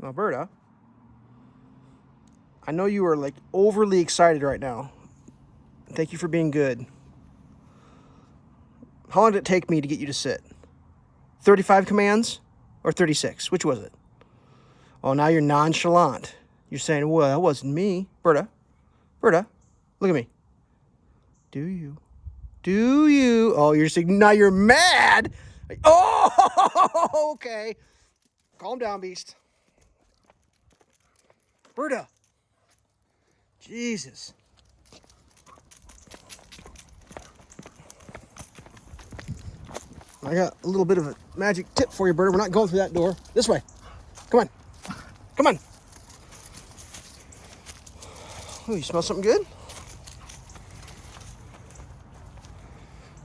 Now, Birda, I know you are like overly excited right now. Thank you for being good. How long did it take me to get you to sit? 35 commands or 36? Which was it? Oh, now you're nonchalant. You're saying, well, that wasn't me. Birda, look at me. Do you? Do you? Oh, you're saying, now you're mad. Oh, okay. Calm down, beast. Birda. Jesus. I got a little bit of a magic tip for you, Birda. We're not going through that door. This way. Come on. Come on. Oh, you smell something good?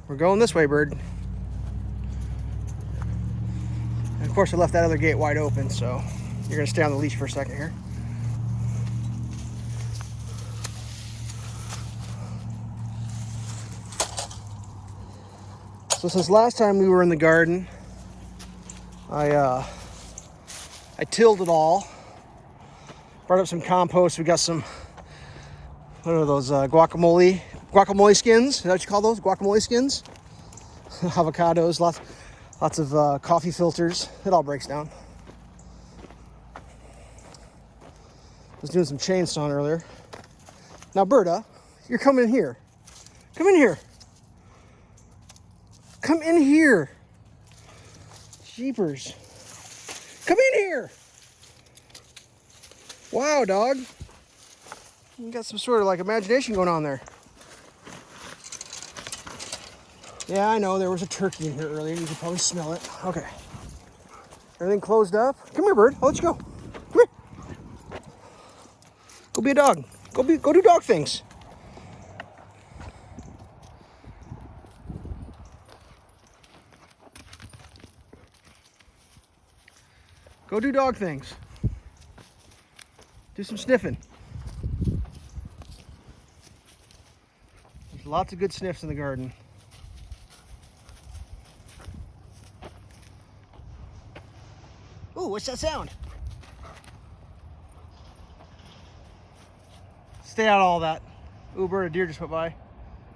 We're going this way, bird. And of course, I left that other gate wide open, so you're going to stay on the leash for a second here. So since last time we were in the garden, I tilled it all, brought up some compost. We got some, what are those, guacamole skins? Is that what you call those? Guacamole skins? Avocados, lots of coffee filters. It all breaks down. I was doing some chainsawing earlier. Now, Birda, you're coming in here. Come in here. Come in here. Jeepers. Come in here. Wow, dog. You got some sort of like imagination going on there. Yeah, I know there was a turkey in here earlier. You can probably smell it. Okay. Everything closed up. Come here, bird. I'll let you go. Come here. Go be a dog. Go do dog things. Go do dog things. Do some sniffing. There's lots of good sniffs in the garden. Ooh, what's that sound? Stay out of all that. Ooh, bird, a deer just went by.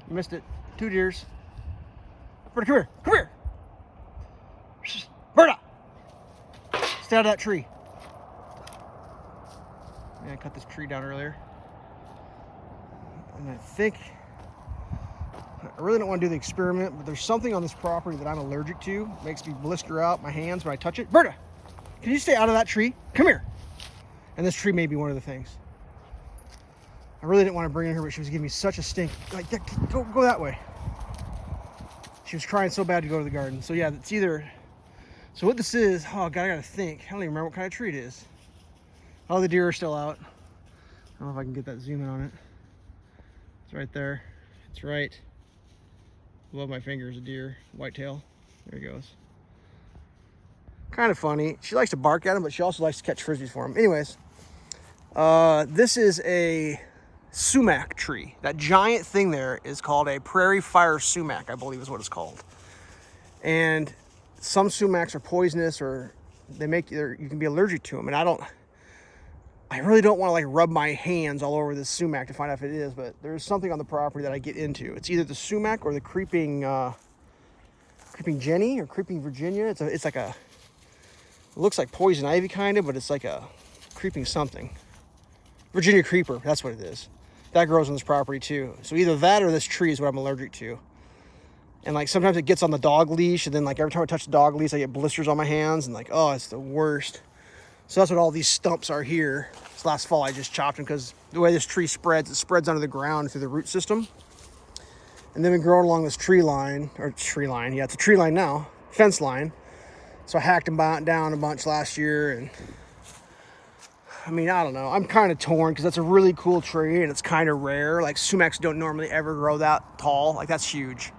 You missed it. 2 deers. Bird, come here. Come here. Birda! Stay out of that tree. Yeah, I cut this tree down earlier. And I think, I really don't want to do the experiment, but there's something on this property that I'm allergic to. It makes me blister out my hands when I touch it. Birda, can you stay out of that tree? Come here. And this tree may be one of the things. I really didn't want to bring her in here, but she was giving me such a stink. Like, go that way. She was trying so bad to go to the garden. So yeah, it's either, so what this is, oh God, I gotta think. I don't even remember what kind of tree it is. Oh, the deer are still out. I don't know if I can get that zoom in on it. It's right there. It's right above my finger is a deer, whitetail. There he goes. Kind of funny. She likes to bark at him, but she also likes to catch frisbees for him. Anyways, this is a sumac tree. That giant thing there is called a prairie fire sumac, I believe is what it's called. And some sumacs are poisonous, or they make you can be allergic to them. And I really don't want to like rub my hands all over this sumac to find out if it is, but there's something on the property that I get into. It's either the sumac or the creeping Jenny or creeping Virginia. It's like a, it looks like poison ivy kind of, but it's like a creeping something. Virginia creeper, that's what it is. That grows on this property too. So either that or this tree is what I'm allergic to. And like sometimes it gets on the dog leash, and then like every time I touch the dog leash, I get blisters on my hands, and like, oh, it's the worst. So that's what all these stumps are here. This last fall I just chopped them because the way this tree spreads, it spreads under the ground through the root system. And they've been growing along this tree line, yeah, it's a tree line now, fence line. So I hacked them down a bunch last year, and I mean, I don't know. I'm kind of torn because that's a really cool tree and it's kind of rare. Like sumacs don't normally ever grow that tall. Like that's huge.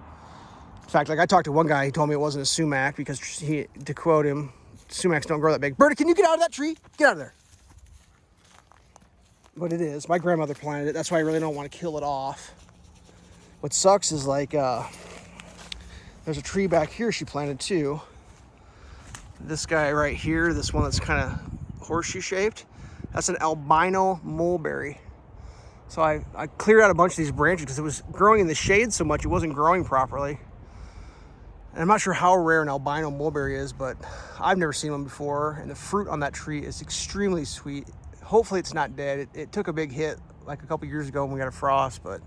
In fact, like I talked to one guy, he told me it wasn't a sumac because to quote him, sumacs don't grow that big. Birda, can you get out of that tree? Get out of there. But it is. My grandmother planted it. That's why I really don't want to kill it off. What sucks is like, there's a tree back here she planted too. This guy right here, this one that's kind of horseshoe shaped. That's an albino mulberry. So I cleared out a bunch of these branches because it was growing in the shade so much it wasn't growing properly. And I'm not sure how rare an albino mulberry is, but I've never seen one before. And the fruit on that tree is extremely sweet. Hopefully it's not dead. It took a big hit like a couple years ago when we got a frost, but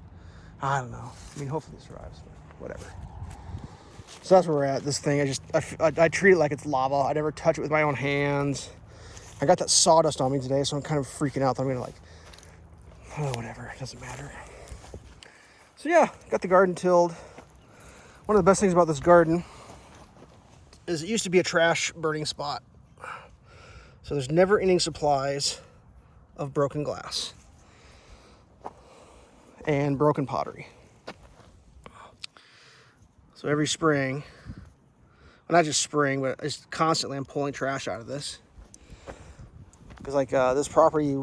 I don't know. I mean, hopefully it survives, but whatever. So that's where we're at. This thing, I treat it like it's lava. I never touch it with my own hands. I got that sawdust on me today, so I'm kind of freaking out that I'm gonna like, oh, whatever, it doesn't matter. So yeah, got the garden tilled. One of the best things about this garden is it used to be a trash burning spot. So there's never ending supplies of broken glass and broken pottery. So every spring, well, not just spring, but just constantly I'm pulling trash out of this. Because like this property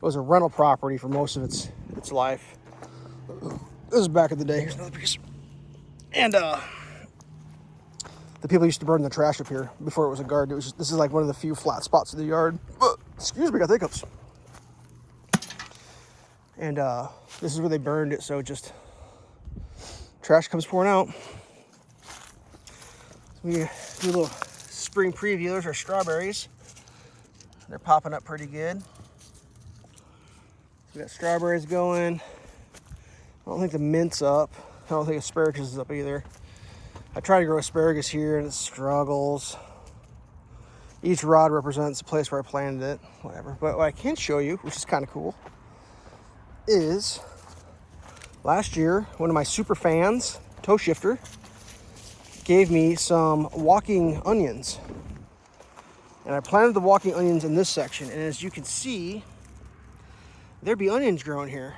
was a rental property for most of its life. This is back in the day. Here's another piece. And the people used to burn the trash up here before it was a garden. This is like one of the few flat spots in the yard. Excuse me, I got the hiccups. And this is where they burned it, so just trash comes pouring out. So we do a little spring preview. There's our strawberries. They're popping up pretty good. So we got strawberries going. I don't think the mint's up. I don't think asparagus is up either. I try to grow asparagus here and it struggles. Each rod represents the place where I planted it, whatever. But what I can show you, which is kind of cool, is last year, one of my super fans, Toe Shifter, gave me some walking onions. And I planted the walking onions in this section. And as you can see, there be onions growing here.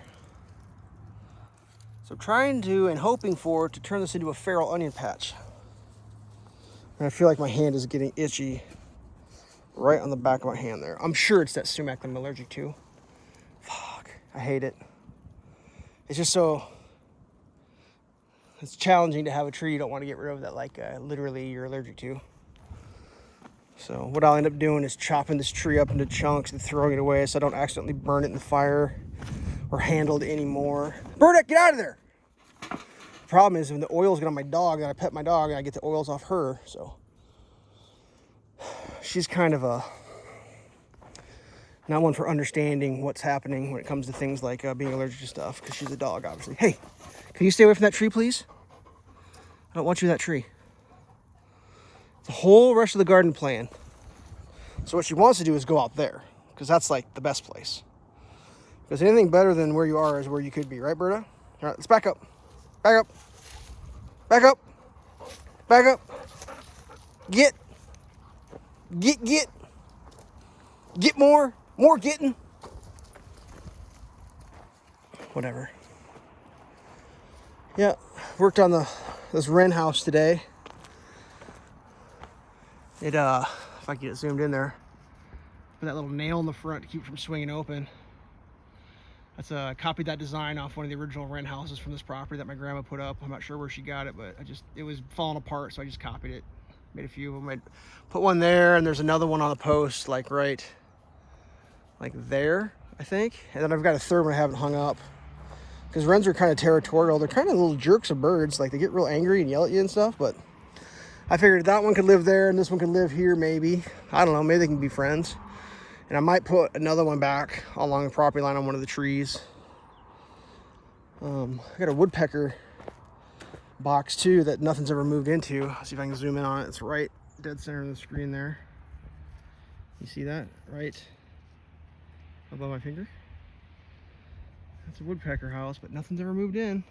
So I'm trying to and hoping for to turn this into a feral onion patch. And I feel like my hand is getting itchy right on the back of my hand there. I'm sure it's that sumac that I'm allergic to. Fuck, I hate it. It's just so, it's challenging to have a tree you don't want to get rid of that like literally you're allergic to. So what I'll end up doing is chopping this tree up into chunks and throwing it away so I don't accidentally burn it in the fire or handle it anymore. Birda, get out of there! The problem is when the oils get on my dog, then I pet my dog and I get the oils off her, so. She's kind of not one for understanding what's happening when it comes to things like being allergic to stuff, because she's a dog, obviously. Hey, can you stay away from that tree, please? I don't want you in that tree. The whole rest of the garden plan. So what she wants to do is go out there, because that's like the best place. Because anything better than where you are is where you could be, right, Birda? All right, let's back up. Back up. Back up. Back up. Get more. More getting. Whatever. Yeah, worked on this wren house today. It if I can get it zoomed in there, put that little nail in the front to keep it from swinging open. That's copied that design off one of the original wren houses from this property that my grandma put up. I'm not sure where she got it, but it was falling apart, so I just copied it. Made a few of them. I put one there, and there's another one on the post, like right, like there, I think. And then I've got a third one I haven't hung up. Because wrens are kind of territorial. They're kind of little jerks of birds. Like, they get real angry and yell at you and stuff, but I figured that one could live there and this one could live here, maybe. I don't know, maybe they can be friends. And I might put another one back along the property line on one of the trees. I got a woodpecker box too that nothing's ever moved into. Let's see if I can zoom in on it. It's right dead center of the screen there. You see that? Right above my finger. That's a woodpecker house, but nothing's ever moved in.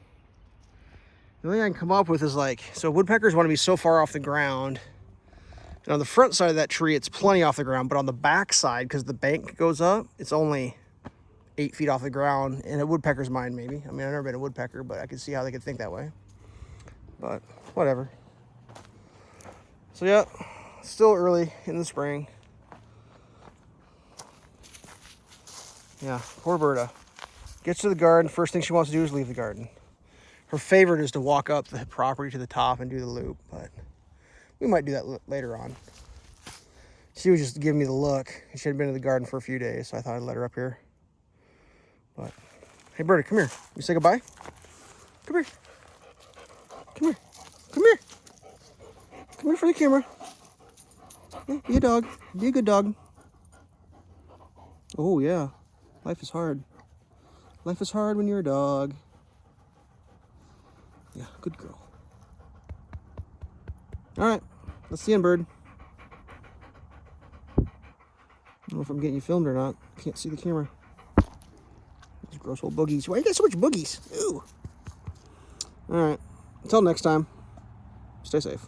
The only thing I can come up with is like, so woodpeckers want to be so far off the ground. And on the front side of that tree, it's plenty off the ground, but on the back side, because the bank goes up, it's only 8 feet off the ground. In a woodpecker's mind, maybe. I mean, I've never been a woodpecker, but I could see how they could think that way. But whatever. So yeah, still early in the spring. Yeah, poor Birda. Gets to the garden, first thing she wants to do is leave the garden. Her favorite is to walk up the property to the top and do the loop, but we might do that later on. She was just giving me the look. She had been in the garden for a few days, so I thought I'd let her up here. But, hey, Birda, come here. You say goodbye? Come here. Come here. Come here. Come here for the camera. Yeah, be a dog. Be a good dog. Oh, yeah. Life is hard. Life is hard when you're a dog. Yeah, good girl. All right. Let's see you, Bird. I don't know if I'm getting you filmed or not. I can't see the camera. Those gross old boogies. Why you got so much boogies? Ew. All right. Until next time, stay safe.